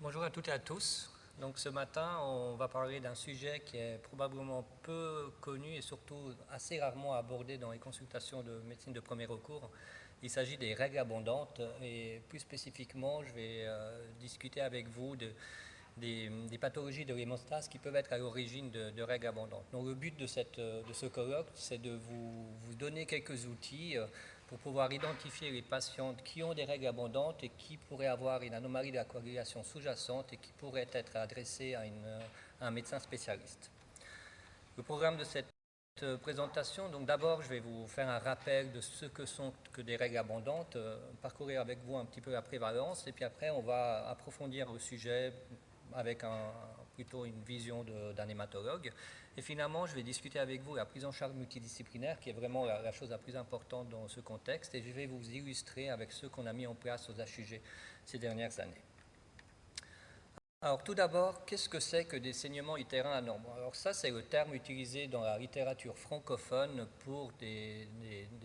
Bonjour à toutes et à tous. Donc ce matin, on va parler d'un sujet qui est probablement peu connu et surtout assez rarement abordé dans les consultations de médecine de premier recours. Il s'agit des règles abondantes et plus spécifiquement, je vais discuter avec vous des pathologies de l'hémostase qui peuvent être à l'origine de règles abondantes. Donc le but de ce colloque, c'est de vous donner quelques outils pour pouvoir identifier les patientes qui ont des règles abondantes et qui pourraient avoir une anomalie de la coagulation sous-jacente et qui pourraient être adressées à un médecin spécialiste. Le programme de cette présentation, donc d'abord je vais vous faire un rappel de ce que sont que des règles abondantes, parcourir avec vous un petit peu la prévalence et puis après on va approfondir le sujet avec plutôt une vision d'un hématologue. Et finalement, je vais discuter avec vous la prise en charge multidisciplinaire, qui est vraiment la chose la plus importante dans ce contexte, et je vais vous illustrer avec ce qu'on a mis en place aux HUG ces dernières années. Alors tout d'abord, qu'est-ce que c'est que des saignements utérins anormaux? Alors ça, c'est le terme utilisé dans la littérature francophone pour des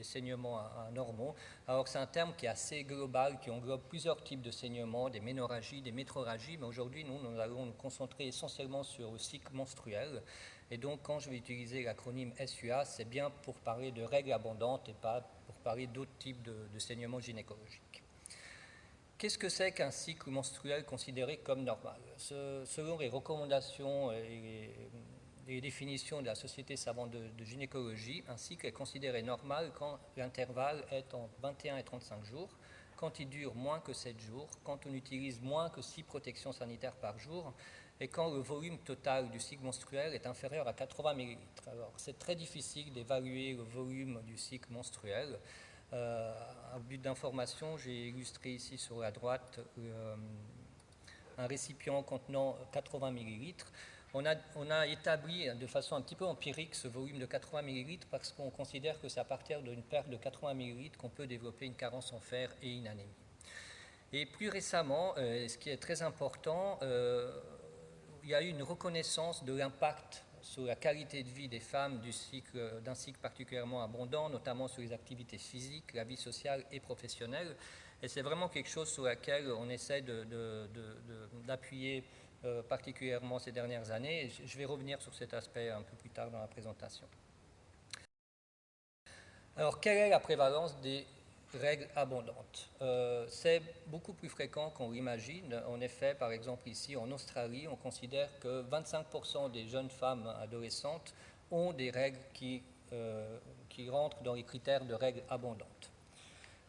saignements anormaux. Alors c'est un terme qui est assez global, qui englobe plusieurs types de saignements, des ménorrhagies, des métrorragies, mais aujourd'hui, nous allons nous concentrer essentiellement sur le cycle menstruel. Et donc, quand je vais utiliser l'acronyme SUA, c'est bien pour parler de règles abondantes et pas pour parler d'autres types de saignements gynécologiques. Qu'est-ce que c'est qu'un cycle menstruel considéré comme normal? Selon les recommandations et les définitions de la Société savante de gynécologie, un cycle est considéré normal quand l'intervalle est entre 21 et 35 jours, quand il dure moins que 7 jours, quand on utilise moins que 6 protections sanitaires par jour et quand le volume total du cycle menstruel est inférieur à 80 ml. Alors, c'est très difficile d'évaluer le volume du cycle menstruel. À but d'information, j'ai illustré ici sur la droite un récipient contenant 80 ml. On a établi de façon un petit peu empirique ce volume de 80 ml parce qu'on considère que c'est à partir d'une perte de 80 ml qu'on peut développer une carence en fer et une anémie. Et plus récemment, ce qui est très important, il y a eu une reconnaissance de l'impact sur la qualité de vie des femmes d'un cycle particulièrement abondant, notamment sur les activités physiques, la vie sociale et professionnelle. Et c'est vraiment quelque chose sur lequel on essaie d'appuyer particulièrement ces dernières années. Et je vais revenir sur cet aspect un peu plus tard dans la présentation. Alors, quelle est la prévalence des règles abondantes? C'est beaucoup plus fréquent qu'on l'imagine. En effet, par exemple, ici en Australie, on considère que 25% des jeunes femmes adolescentes ont des règles qui rentrent dans les critères de règles abondantes.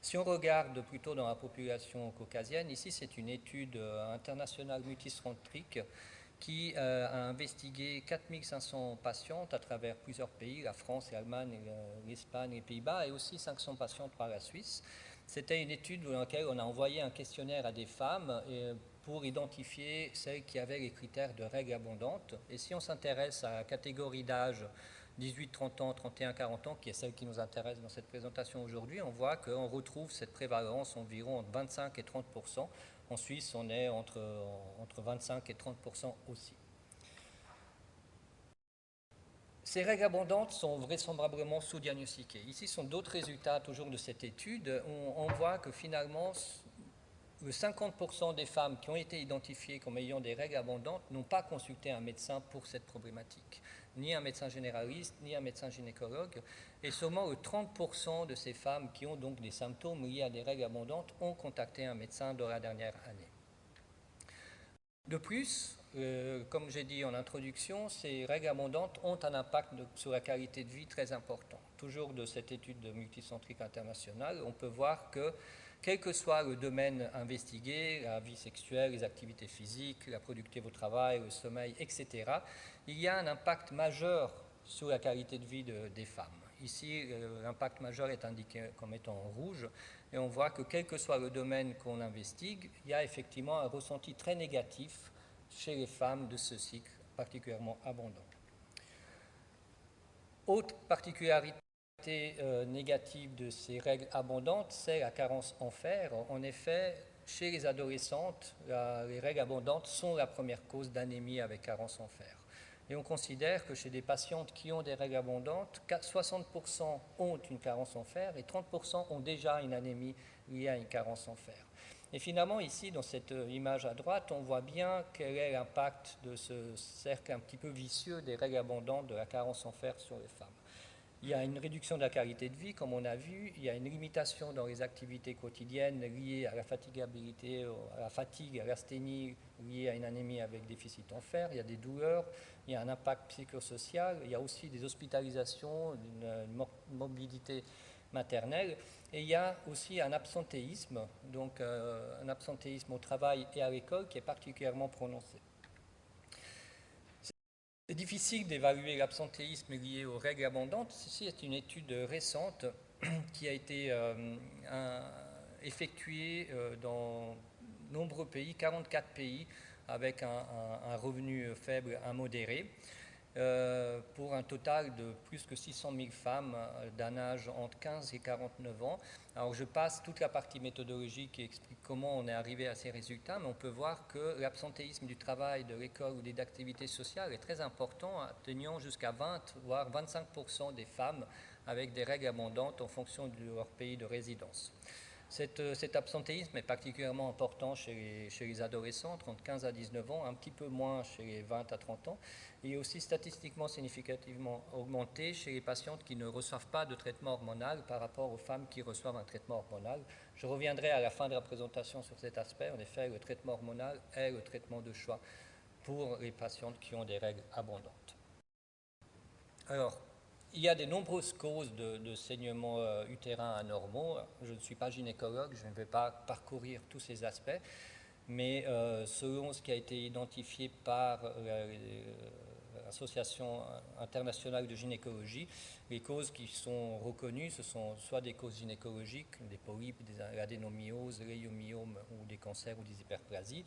Si on regarde plutôt dans la population caucasienne, ici c'est une étude internationale multicentrique qui a investigué 4500 patientes à travers plusieurs pays, la France, l'Allemagne, l'Espagne, les Pays-Bas, et aussi 500 patientes par la Suisse. C'était une étude dans laquelle on a envoyé un questionnaire à des femmes pour identifier celles qui avaient les critères de règles abondantes. Et si on s'intéresse à la catégorie d'âge 18-30 ans, 31-40 ans, qui est celle qui nous intéresse dans cette présentation aujourd'hui, on voit qu'on retrouve cette prévalence environ entre 25 et 30%. En Suisse, on est entre 25 et 30% aussi. Ces règles abondantes sont vraisemblablement sous-diagnostiquées. Ici sont d'autres résultats toujours de cette étude. On voit que finalement, le 50% des femmes qui ont été identifiées comme ayant des règles abondantes n'ont pas consulté un médecin pour cette problématique, ni un médecin généraliste, ni un médecin gynécologue. Et seulement le 30% de ces femmes qui ont donc des symptômes liés à des règles abondantes ont contacté un médecin dans la dernière année. De plus, comme j'ai dit en introduction, ces règles abondantes ont un impact sur la qualité de vie très important. Toujours de cette étude multicentrique internationale, on peut voir que quel que soit le domaine investigué, la vie sexuelle, les activités physiques, la productivité au travail, le sommeil, etc., il y a un impact majeur sur la qualité de vie des femmes. Ici, l'impact majeur est indiqué comme étant en rouge, et on voit que quel que soit le domaine qu'on investigue, il y a effectivement un ressenti très négatif chez les femmes de ce cycle particulièrement abondant. Autre particularité négative de ces règles abondantes, c'est la carence en fer. En effet, chez les adolescentes, les règles abondantes sont la première cause d'anémie avec carence en fer. Et on considère que chez des patientes qui ont des règles abondantes, 60% ont une carence en fer et 30% ont déjà une anémie liée à une carence en fer. Et finalement, ici, dans cette image à droite, on voit bien quel est l'impact de ce cercle un petit peu vicieux des règles abondantes de la carence en fer sur les femmes. Il y a une réduction de la qualité de vie, comme on a vu. Il y a une limitation dans les activités quotidiennes liées à la fatigabilité, à la fatigue, à l'asthénie, liée à une anémie avec déficit en fer. Il y a des douleurs, il y a un impact psychosocial. Il y a aussi des hospitalisations, une morbidité maternelle. Et il y a aussi un absentéisme, donc un absentéisme au travail et à l'école qui est particulièrement prononcé. C'est difficile d'évaluer l'absentéisme lié aux règles abondantes. Ceci est une étude récente qui a été effectuée dans nombreux pays, 44 pays, avec un revenu faible à modéré, pour un total de plus que 600 000 femmes d'un âge entre 15 et 49 ans. Alors je passe toute la partie méthodologique qui explique comment on est arrivé à ces résultats, mais on peut voir que l'absentéisme du travail, de l'école ou des activités sociales est très important, atteignant jusqu'à 20 voire 25% des femmes avec des règles abondantes en fonction de leur pays de résidence. Cet absentéisme est particulièrement important chez les adolescentes entre 15 à 19 ans, un petit peu moins chez les 20 à 30 ans, et aussi statistiquement significativement augmenté chez les patientes qui ne reçoivent pas de traitement hormonal par rapport aux femmes qui reçoivent un traitement hormonal. Je reviendrai à la fin de la présentation sur cet aspect. En effet, le traitement hormonal est le traitement de choix pour les patientes qui ont des règles abondantes. Alors, il y a de nombreuses causes de saignements utérins anormaux. Je ne suis pas gynécologue, je ne vais pas parcourir tous ces aspects, mais selon ce qui a été identifié par l'Association internationale de gynécologie, les causes qui sont reconnues, ce sont soit des causes gynécologiques, des polypes, des adénomyoses, léiomyome ou des cancers ou des hyperplasies.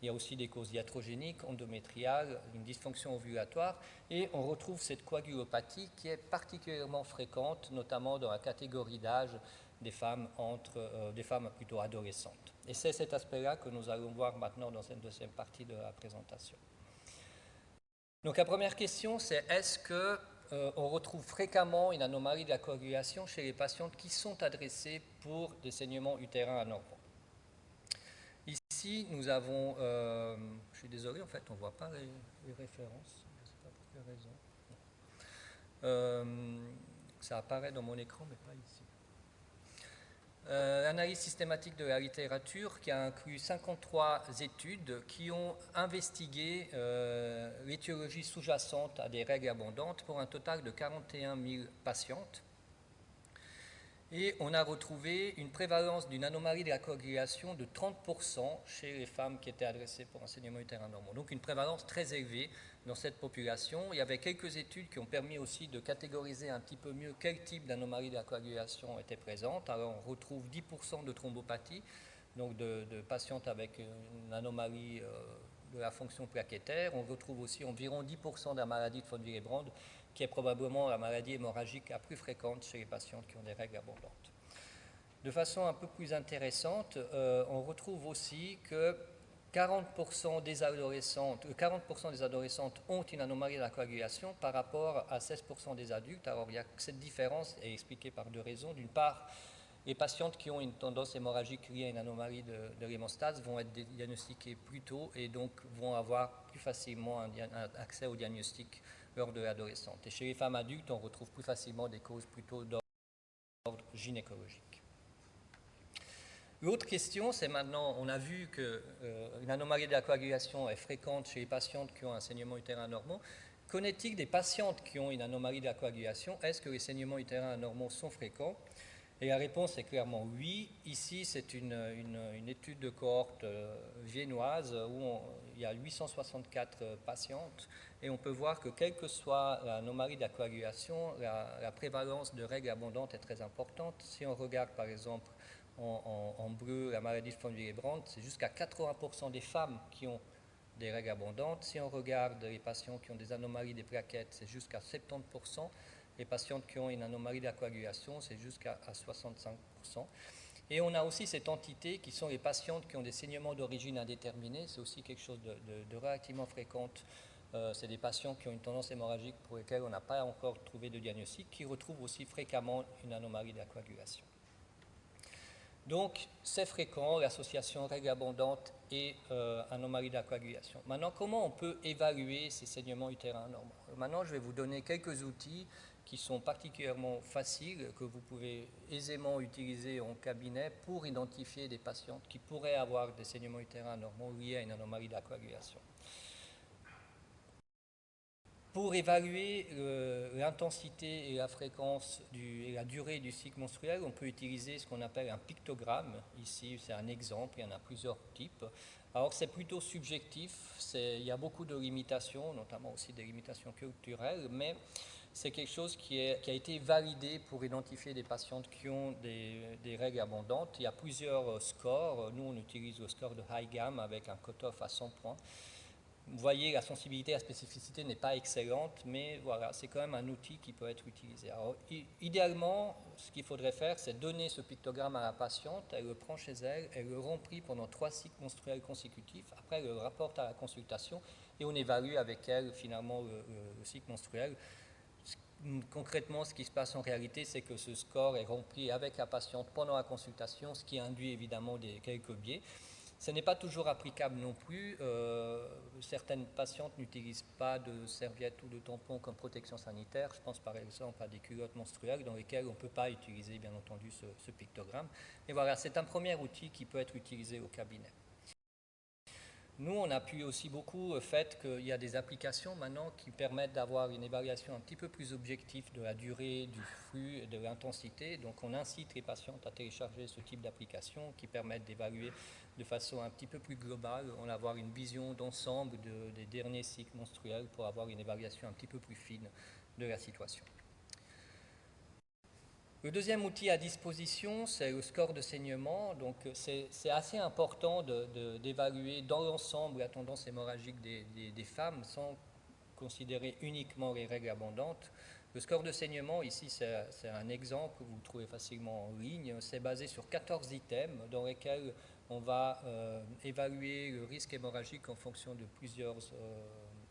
Il y a aussi des causes iatrogéniques, endométriales, une dysfonction ovulatoire, et on retrouve cette coagulopathie qui est particulièrement fréquente, notamment dans la catégorie d'âge des femmes plutôt adolescentes. Et c'est cet aspect-là que nous allons voir maintenant dans cette deuxième partie de la présentation. Donc la première question, c'est est-ce qu'on retrouve fréquemment une anomalie de la coagulation chez les patientes qui sont adressées pour des saignements utérins anormaux? Ici, nous avons, je suis désolé, en fait, on ne voit pas les références, je ne sais pas pour quelle raison. Ça apparaît dans mon écran, mais pas ici. L'analyse systématique de la littérature qui a inclus 53 études qui ont investigué l'étiologie sous-jacente à des règles abondantes pour un total de 41 000 patientes. Et on a retrouvé une prévalence d'une anomalie de la coagulation de 30% chez les femmes qui étaient adressées pour un saignement utérin anormal. Donc une prévalence très élevée dans cette population. Il y avait quelques études qui ont permis aussi de catégoriser un petit peu mieux quel type d'anomalie de la coagulation était présente. Alors on retrouve 10% de thrombopathie, donc de patientes avec une anomalie de la fonction plaquettaire. On retrouve aussi environ 10% de la maladie de von Willebrand, qui est probablement la maladie hémorragique la plus fréquente chez les patientes qui ont des règles abondantes. De façon un peu plus intéressante, on retrouve aussi que 40% des adolescentes ont une anomalie de la coagulation par rapport à 16% des adultes. Alors cette différence est expliquée par deux raisons. D'une part, les patientes qui ont une tendance hémorragique liée à une anomalie de l'hémostase vont être diagnostiquées plus tôt et donc vont avoir plus facilement un accès au diagnostic lors de l'adolescence. Et chez les femmes adultes, on retrouve plus facilement des causes plutôt d'ordre gynécologique. L'autre question, c'est maintenant, on a vu qu'une anomalie de la coagulation est fréquente chez les patientes qui ont un saignement utérin anormal. Qu'en est-il des patientes qui ont une anomalie de la coagulation? Est-ce que les saignements utérins anormaux sont fréquents? Et la réponse est clairement oui. Ici, c'est une étude de cohorte viennoise où il y a 864 patientes et on peut voir que quelle que soit l'anomalie de la coagulation, la prévalence de règles abondantes est très importante. Si on regarde par exemple en bleu la maladie de von Willebrand, c'est jusqu'à 80% des femmes qui ont des règles abondantes. Si on regarde les patients qui ont des anomalies des plaquettes, c'est jusqu'à 70%. Les patientes qui ont une anomalie de la coagulation, c'est jusqu'à 65%. Et on a aussi cette entité qui sont les patientes qui ont des saignements d'origine indéterminée. C'est aussi quelque chose de relativement fréquente. C'est des patients qui ont une tendance hémorragique pour lesquels on n'a pas encore trouvé de diagnostic, qui retrouvent aussi fréquemment une anomalie de la coagulation. Donc, c'est fréquent, l'association règles abondantes et anomalie de la coagulation. Maintenant, comment on peut évaluer ces saignements utérins normaux? Maintenant, je vais vous donner quelques outils qui sont particulièrement faciles, que vous pouvez aisément utiliser en cabinet pour identifier des patientes qui pourraient avoir des saignements utérins normaux liés à une anomalie de la coagulation. Pour évaluer l'intensité et la fréquence et la durée du cycle menstruel, on peut utiliser ce qu'on appelle un pictogramme. Ici, c'est un exemple, il y en a plusieurs types. Alors, c'est plutôt subjectif, il y a beaucoup de limitations, notamment aussi des limitations culturelles, mais c'est quelque chose qui a été validé pour identifier des patientes qui ont des règles abondantes. Il y a plusieurs scores. Nous, on utilise le score de High avec un cutoff à 100 points. Vous voyez, la sensibilité, la spécificité n'est pas excellente, mais voilà, c'est quand même un outil qui peut être utilisé. Alors, idéalement, ce qu'il faudrait faire, c'est donner ce pictogramme à la patiente, elle le prend chez elle, elle le remplit pendant 3 cycles menstruels consécutifs, après elle le rapporte à la consultation et on évalue avec elle finalement le cycle menstruel. Concrètement, ce qui se passe en réalité, c'est que ce score est rempli avec la patiente pendant la consultation, ce qui induit évidemment quelques biais. Ce n'est pas toujours applicable non plus. Certaines patientes n'utilisent pas de serviettes ou de tampons comme protection sanitaire. Je pense par exemple à des culottes menstruelles dans lesquelles on ne peut pas utiliser bien entendu ce pictogramme. Et voilà, c'est un premier outil qui peut être utilisé au cabinet. Nous, on appuie aussi beaucoup le fait qu'il y a des applications maintenant qui permettent d'avoir une évaluation un petit peu plus objective de la durée, du flux et de l'intensité. Donc, on incite les patientes à télécharger ce type d'application qui permettent d'évaluer de façon un petit peu plus globale, on avoir une vision d'ensemble des derniers cycles menstruels pour avoir une évaluation un petit peu plus fine de la situation. Le deuxième outil à disposition, c'est le score de saignement. Donc, c'est assez important d'évaluer dans l'ensemble la tendance hémorragique des femmes sans considérer uniquement les règles abondantes. Le score de saignement, ici, c'est un exemple que vous trouvez facilement en ligne. C'est basé sur 14 items dans lesquels on va évaluer le risque hémorragique en fonction de plusieurs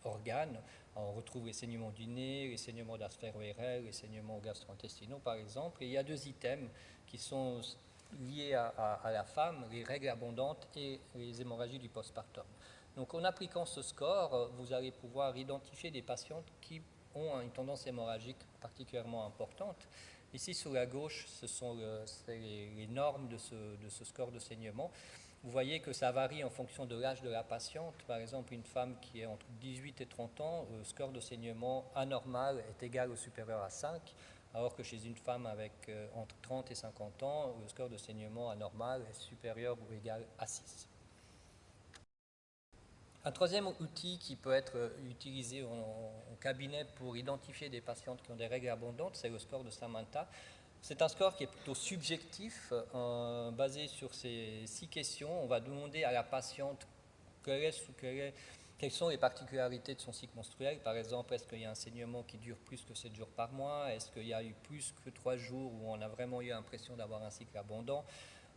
organes. On retrouve les saignements du nez, les saignements de la sphère ORL, les saignements gastro-intestinaux par exemple. Et il y a 2 items qui sont liés à la femme, les règles abondantes et les hémorragies du postpartum. Donc en appliquant ce score, vous allez pouvoir identifier des patientes qui ont une tendance hémorragique particulièrement importante. Ici sur la gauche, ce sont les normes de ce score de saignement. Vous voyez que ça varie en fonction de l'âge de la patiente. Par exemple, une femme qui est entre 18 et 30 ans, le score de saignement anormal est égal ou supérieur à 5, alors que chez une femme avec entre 30 et 50 ans, le score de saignement anormal est supérieur ou égal à 6. Un troisième outil qui peut être utilisé en cabinet pour identifier des patientes qui ont des règles abondantes, c'est le score de Samantha. C'est un score qui est plutôt subjectif, basé sur ces 6 questions. On va demander à la patiente quelles sont les particularités de son cycle menstruel. Par exemple, est-ce qu'il y a un saignement qui dure plus que 7 jours par mois? Est-ce qu'il y a eu plus que 3 jours où on a vraiment eu l'impression d'avoir un cycle abondant?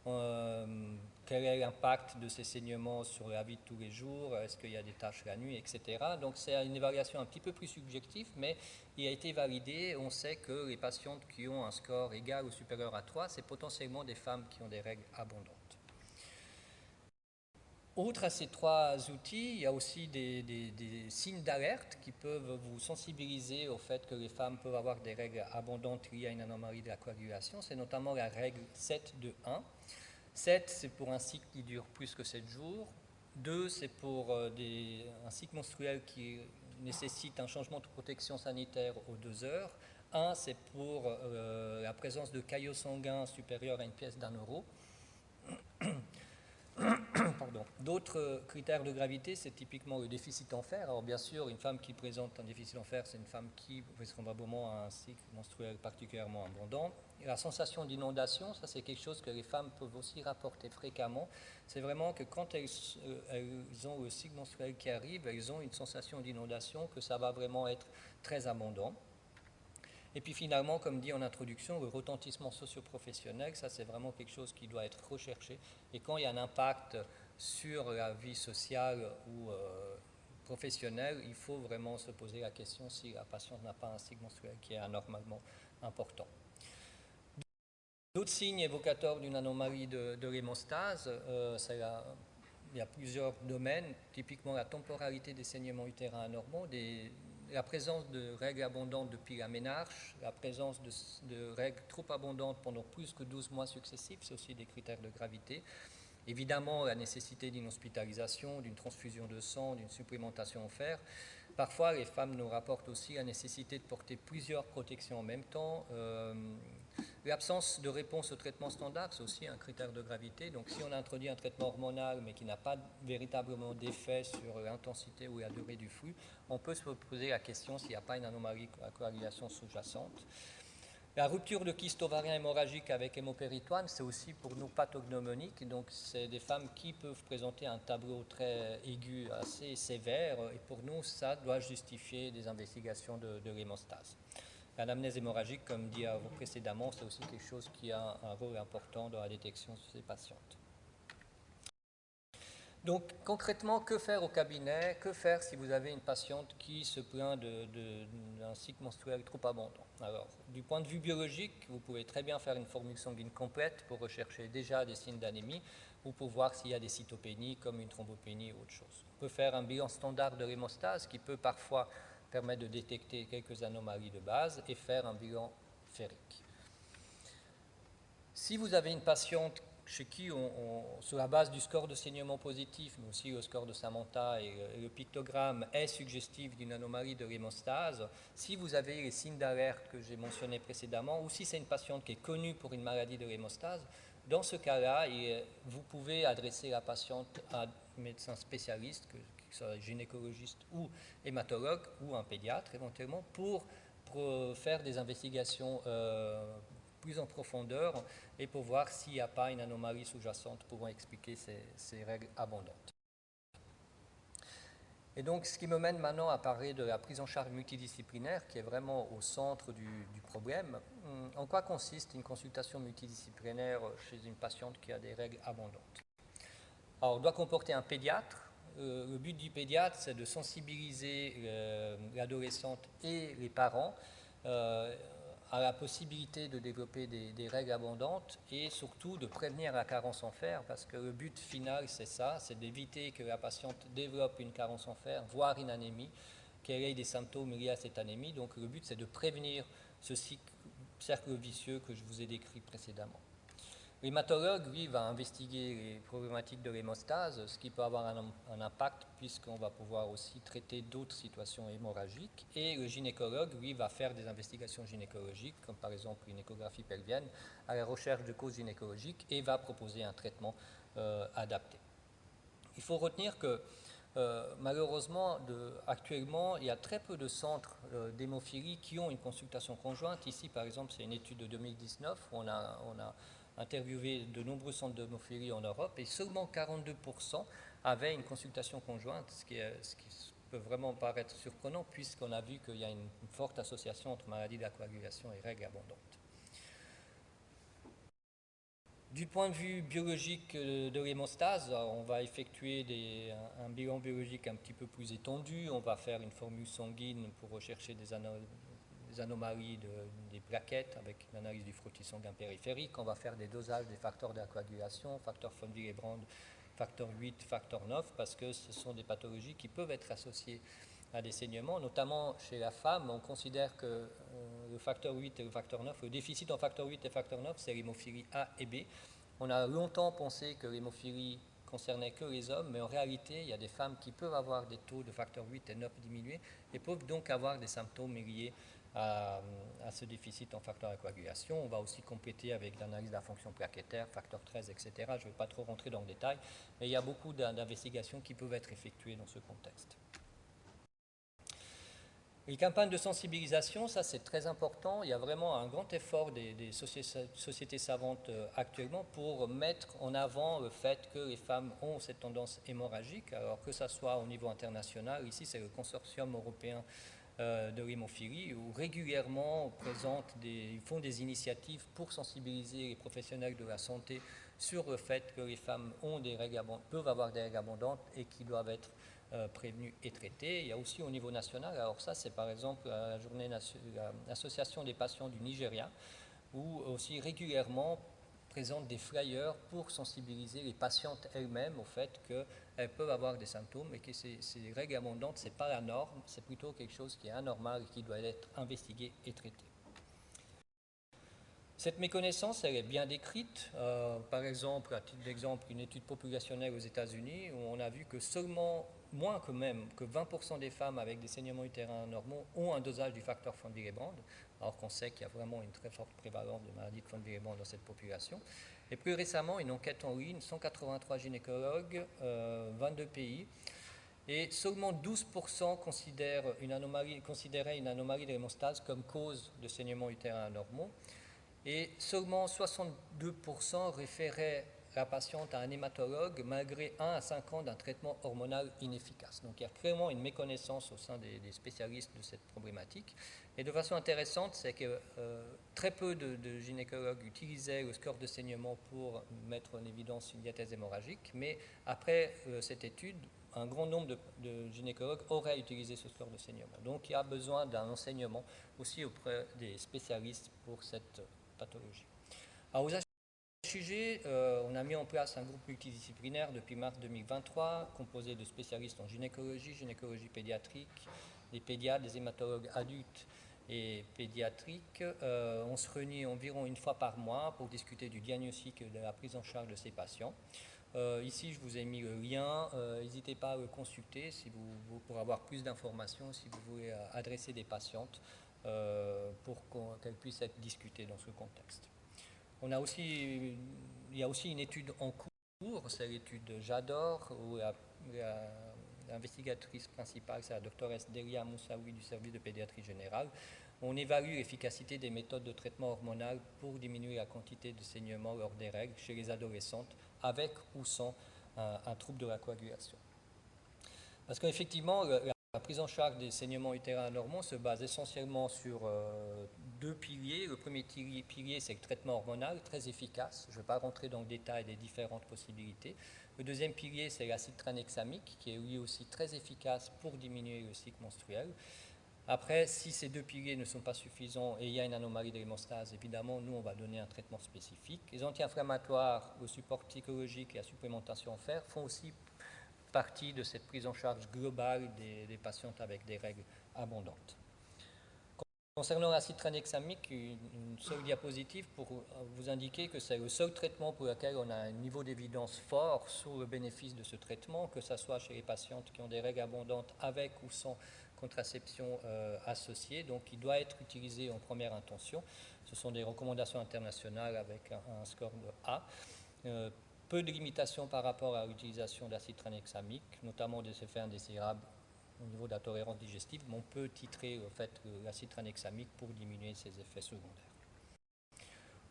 Quel est l'impact de ces saignements sur la vie de tous les jours? Est-ce qu'il y a des taches la nuit, etc. Donc c'est une évaluation un petit peu plus subjective, mais il a été validé. On sait que les patientes qui ont un score égal ou supérieur à 3, c'est potentiellement des femmes qui ont des règles abondantes. Outre à ces 3 outils, il y a aussi des signes d'alerte qui peuvent vous sensibiliser au fait que les femmes peuvent avoir des règles abondantes liées à une anomalie de la coagulation. C'est notamment la règle 7 de 1. 7, c'est pour un cycle qui dure plus que 7 jours. 2, c'est pour un cycle menstruel qui nécessite un changement de protection sanitaire aux 2 heures. 1, c'est pour la présence de caillots sanguins supérieurs à une pièce d'1 €. D'autres critères de gravité, c'est typiquement le déficit en fer. Alors bien sûr, une femme qui présente un déficit en fer, c'est une femme qui probablement a un cycle menstruel particulièrement abondant. Et la sensation d'inondation, ça c'est quelque chose que les femmes peuvent aussi rapporter fréquemment. C'est vraiment que quand elles ont le cycle menstruel qui arrive, elles ont une sensation d'inondation, que ça va vraiment être très abondant. Et puis finalement, comme dit en introduction, le retentissement socio-professionnel, ça c'est vraiment quelque chose qui doit être recherché. Et quand il y a un impact sur la vie sociale ou professionnelle, il faut vraiment se poser la question si la patiente n'a pas un cycle menstruel qui est anormalement important. D'autres signes évocateurs d'une anomalie de l'hémostase, il y a plusieurs domaines, typiquement la temporalité des saignements utérins anormaux, la présence de règles abondantes depuis la ménarche, la présence de règles trop abondantes pendant plus que 12 mois successifs, c'est aussi des critères de gravité. Évidemment, la nécessité d'une hospitalisation, d'une transfusion de sang, d'une supplémentation en fer. Parfois, les femmes nous rapportent aussi la nécessité de porter plusieurs protections en même temps. L'absence de réponse au traitement standard, c'est aussi un critère de gravité. Donc, si on introduit un traitement hormonal, mais qui n'a pas véritablement d'effet sur l'intensité ou la durée du flux, on peut se poser la question s'il n'y a pas une anomalie à coagulation sous-jacente. La rupture de kyste ovarien hémorragique avec hémopéritoine, c'est aussi pour nous pathognomonique. Donc, c'est des femmes qui peuvent présenter un tableau très aigu, assez sévère. Et pour nous, ça doit justifier des investigations de l'hémostase. L'anamnèse hémorragique, comme dit précédemment, c'est aussi quelque chose qui a un rôle important dans la détection de ces patientes. Donc, concrètement, que faire au cabinet? Que faire si vous avez une patiente qui se plaint d'un cycle menstruel trop abondant? Alors, du point de vue biologique, vous pouvez très bien faire une formule sanguine complète pour rechercher déjà des signes d'anémie ou pour voir s'il y a des cytopénies comme une thrombopénie ou autre chose. On peut faire un bilan standard de l'hémostase qui peut parfois permettre de détecter quelques anomalies de base et faire un bilan férique. Si vous avez une patiente chez qui, sur la base du score de saignement positif, mais aussi le score de Samantha et le pictogramme est suggestif d'une anomalie de l'hémostase, si vous avez les signes d'alerte que j'ai mentionnés précédemment, ou si c'est une patiente qui est connue pour une maladie de l'hémostase, dans ce cas-là, vous pouvez adresser la patiente à un médecin spécialiste, que ce soit gynécologiste ou hématologue, ou un pédiatre éventuellement, pour faire des investigations plus en profondeur et pour voir s'il n'y a pas une anomalie sous-jacente pouvant expliquer ces règles abondantes. Et donc, ce qui me mène maintenant à parler de la prise en charge multidisciplinaire qui est vraiment au centre du problème. En quoi consiste une consultation multidisciplinaire chez une patiente qui a des règles abondantes? Alors, on doit comporter un pédiatre. Le but du pédiatre, c'est de sensibiliser l'adolescente et les parents à la possibilité de développer des règles abondantes et surtout de prévenir la carence en fer, parce que le but final, c'est ça, c'est d'éviter que la patiente développe une carence en fer, voire une anémie, qu'elle ait des symptômes liés à cette anémie. Donc le but, c'est de prévenir ce cercle vicieux que je vous ai décrit précédemment. L'hématologue, lui, va investiguer les problématiques de l'hémostase, ce qui peut avoir un impact puisqu'on va pouvoir aussi traiter d'autres situations hémorragiques. Et le gynécologue, lui, va faire des investigations gynécologiques, comme par exemple une échographie pelvienne, à la recherche de causes gynécologiques et va proposer un traitement adapté. Il faut retenir que malheureusement, actuellement, il y a très peu de centres d'hémophilie qui ont une consultation conjointe. Ici, par exemple, c'est une étude de 2019 où on a interviewé de nombreux centres d'hémophilie en Europe et seulement 42% avaient une consultation conjointe, ce qui peut vraiment paraître surprenant puisqu'on a vu qu'il y a une forte association entre maladie de la coagulation et règles abondantes. Du point de vue biologique de l'hémostase, on va effectuer un bilan biologique un petit peu plus étendu. On va faire une formule sanguine pour rechercher des anomalies des plaquettes avec l'analyse du frottis sanguin périphérique. On va faire des dosages des facteurs de la coagulation, facteur von Willebrand, facteur 8, facteur 9, parce que ce sont des pathologies qui peuvent être associées à des saignements, notamment chez la femme. On considère que le facteur 8 et le facteur 9, le déficit en facteur 8 et facteur 9, c'est l'hémophilie A et B. On a longtemps pensé que l'hémophilie concernait que les hommes, mais en réalité, il y a des femmes qui peuvent avoir des taux de facteur 8 et 9 diminués et peuvent donc avoir des symptômes liés à ce déficit en facteur de coagulation. On va aussi compléter avec l'analyse de la fonction plaquettaire, facteur 13, etc. Je ne vais pas trop rentrer dans le détail, mais il y a beaucoup d'investigations qui peuvent être effectuées dans ce contexte. Les campagnes de sensibilisation, ça c'est très important. Il y a vraiment un grand effort des sociétés savantes actuellement pour mettre en avant le fait que les femmes ont cette tendance hémorragique, alors que ça soit au niveau international. Ici, c'est le consortium européen de l'hémophilie, où régulièrement ils font des initiatives pour sensibiliser les professionnels de la santé sur le fait que les femmes peuvent avoir des règles abondantes et qui doivent être prévenues et traitées. Il y a aussi au niveau national, alors ça c'est par exemple l'association des patients du Nigeria, ou aussi régulièrement présentent des flyers pour sensibiliser les patientes elles-mêmes au fait qu'elles peuvent avoir des symptômes et que ces règles abondantes, ce n'est pas la norme, c'est plutôt quelque chose qui est anormal et qui doit être investigué et traité. Cette méconnaissance, elle est bien décrite. Par exemple, à titre d'exemple, une étude populationnelle aux États-Unis où on a vu que seulement, moins que même, que 20% des femmes avec des saignements utérins anormaux ont un dosage du facteur von Willebrand, alors qu'on sait qu'il y a vraiment une très forte prévalence de maladie de von Willebrand dans cette population. Et plus récemment, une enquête en ligne, 183 gynécologues, 22 pays, et seulement 12% considéraient une anomalie de l'hémostase comme cause de saignements utérins anormaux. Et seulement 62% référaient la patiente à un hématologue malgré 1 à 5 ans d'un traitement hormonal inefficace. Donc il y a clairement une méconnaissance au sein des spécialistes de cette problématique. Et de façon intéressante, c'est que très peu de gynécologues utilisaient le score de saignement pour mettre en évidence une diathèse hémorragique, mais après cette étude, un grand nombre de gynécologues auraient utilisé ce score de saignement. Donc il y a besoin d'un enseignement aussi auprès des spécialistes pour cette pathologie. Alors, aux HUG, on a mis en place un groupe multidisciplinaire depuis mars 2023, composé de spécialistes en gynécologie, gynécologie pédiatrique, des pédiatres, des hématologues adultes et pédiatriques. On se réunit environ une fois par mois pour discuter du diagnostic et de la prise en charge de ces patients. Ici, je vous ai mis le lien. N'hésitez pas à le consulter pour avoir plus d'informations, si vous voulez adresser des patientes pour qu'elles puissent être discutées dans ce contexte. Il y a aussi une étude en cours, c'est l'étude JADOR, où l'investigatrice principale, c'est la doctoresse Delia Moussaoui du service de pédiatrie générale. On évalue l'efficacité des méthodes de traitement hormonal pour diminuer la quantité de saignements lors des règles chez les adolescentes, avec ou sans un trouble de la coagulation. Parce qu'effectivement, la prise en charge des saignements utérins anormaux se base essentiellement sur deux piliers. Le premier pilier, c'est le traitement hormonal, très efficace. Je ne vais pas rentrer dans le détail des différentes possibilités. Le deuxième pilier, c'est l'acide tranexamique, qui est lui aussi très efficace pour diminuer le cycle menstruel. Après, si ces deux piliers ne sont pas suffisants et il y a une anomalie de l'hémostase, évidemment, nous, on va donner un traitement spécifique. Les anti-inflammatoires, le support psychologique et la supplémentation en fer font aussi partie de cette prise en charge globale des patientes avec des règles abondantes. Concernant l'acide tranexamique, une seule diapositive pour vous indiquer que c'est le seul traitement pour lequel on a un niveau d'évidence fort sur le bénéfice de ce traitement, que ce soit chez les patientes qui ont des règles abondantes avec ou sans contraception associée. Donc il doit être utilisé en première intention. Ce sont des recommandations internationales avec un score de A. Peu de limitations par rapport à l'utilisation d'acide tranexamique, notamment des effets indésirables au niveau de la tolérance digestive, mais on peut titrer le fait l'acide tranexamique pour diminuer ses effets secondaires.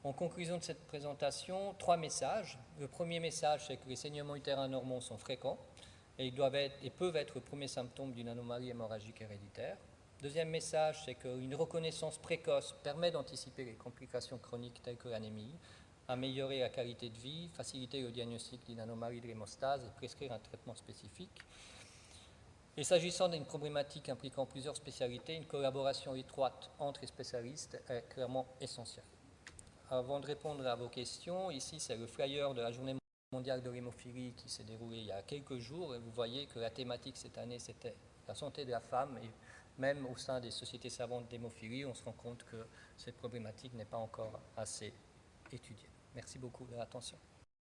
En conclusion de cette présentation, 3 messages. Le premier message, c'est que les saignements utérins anormaux sont fréquents et ils peuvent être le premier symptôme d'une anomalie hémorragique héréditaire. Deuxième message, c'est qu'une reconnaissance précoce permet d'anticiper les complications chroniques telles que l'anémie, améliorer la qualité de vie, faciliter le diagnostic d'une anomalie de l'hémostase et prescrire un traitement spécifique. Et s'agissant d'une problématique impliquant plusieurs spécialités, une collaboration étroite entre les spécialistes est clairement essentielle. Avant de répondre à vos questions, ici c'est le flyer de la journée mondiale de l'hémophilie qui s'est déroulée il y a quelques jours et vous voyez que la thématique cette année c'était la santé de la femme et même au sein des sociétés savantes d'hémophilie, on se rend compte que cette problématique n'est pas encore assez étudiée. Merci beaucoup de l'attention.